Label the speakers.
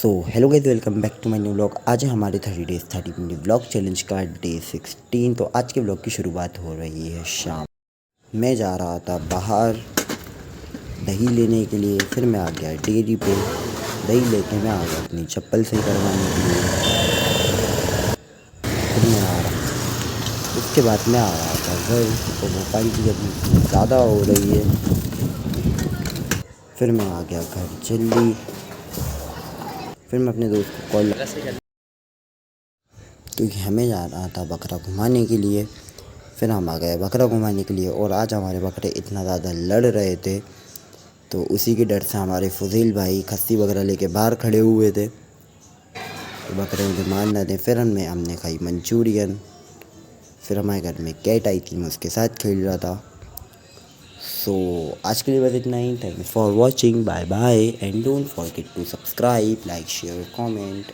Speaker 1: So hello guys, welcome back to my new vlog. आज है हमारे 30 डेज 30 मिनट व्लॉग चैलेंज का day 16। तो आज के व्लॉग की शुरुआत हो रही है शाम। मैं जा रहा था बाहर दही लेने के लिए, फिर मैं आ गया डेयरी पे। दही लेके मैं आ गया अपनी चप्पल सही करवाने के लिए। फिर मैं आ रहा उसके बाद मैं आ रहा था घर, तो भोपाल की गर्मी ज़्यादा हो रही है। फिर मैं आ गया घर जल्दी। फिर मैं अपने दोस्त को कॉल, क्योंकि हमें जा रहा था बकरा घुमाने के लिए। फिर हम आ गए बकरा घुमाने के लिए, और आज हमारे बकरे इतना ज़्यादा लड़ रहे थे, तो उसी के डर से हमारे फजील भाई खस्सी वगैरह लेके बाहर खड़े हुए थे, तो बकरे मुझे मार ना दें। फिर हमने खाई मंचूरियन। फिर हमारे घर में कैट आई थी, मैं उसके साथ खेल रहा था। सो आज के लिए बस इतना ही। Thank you for watching, bye bye, and don't forget to subscribe, like, share, comment.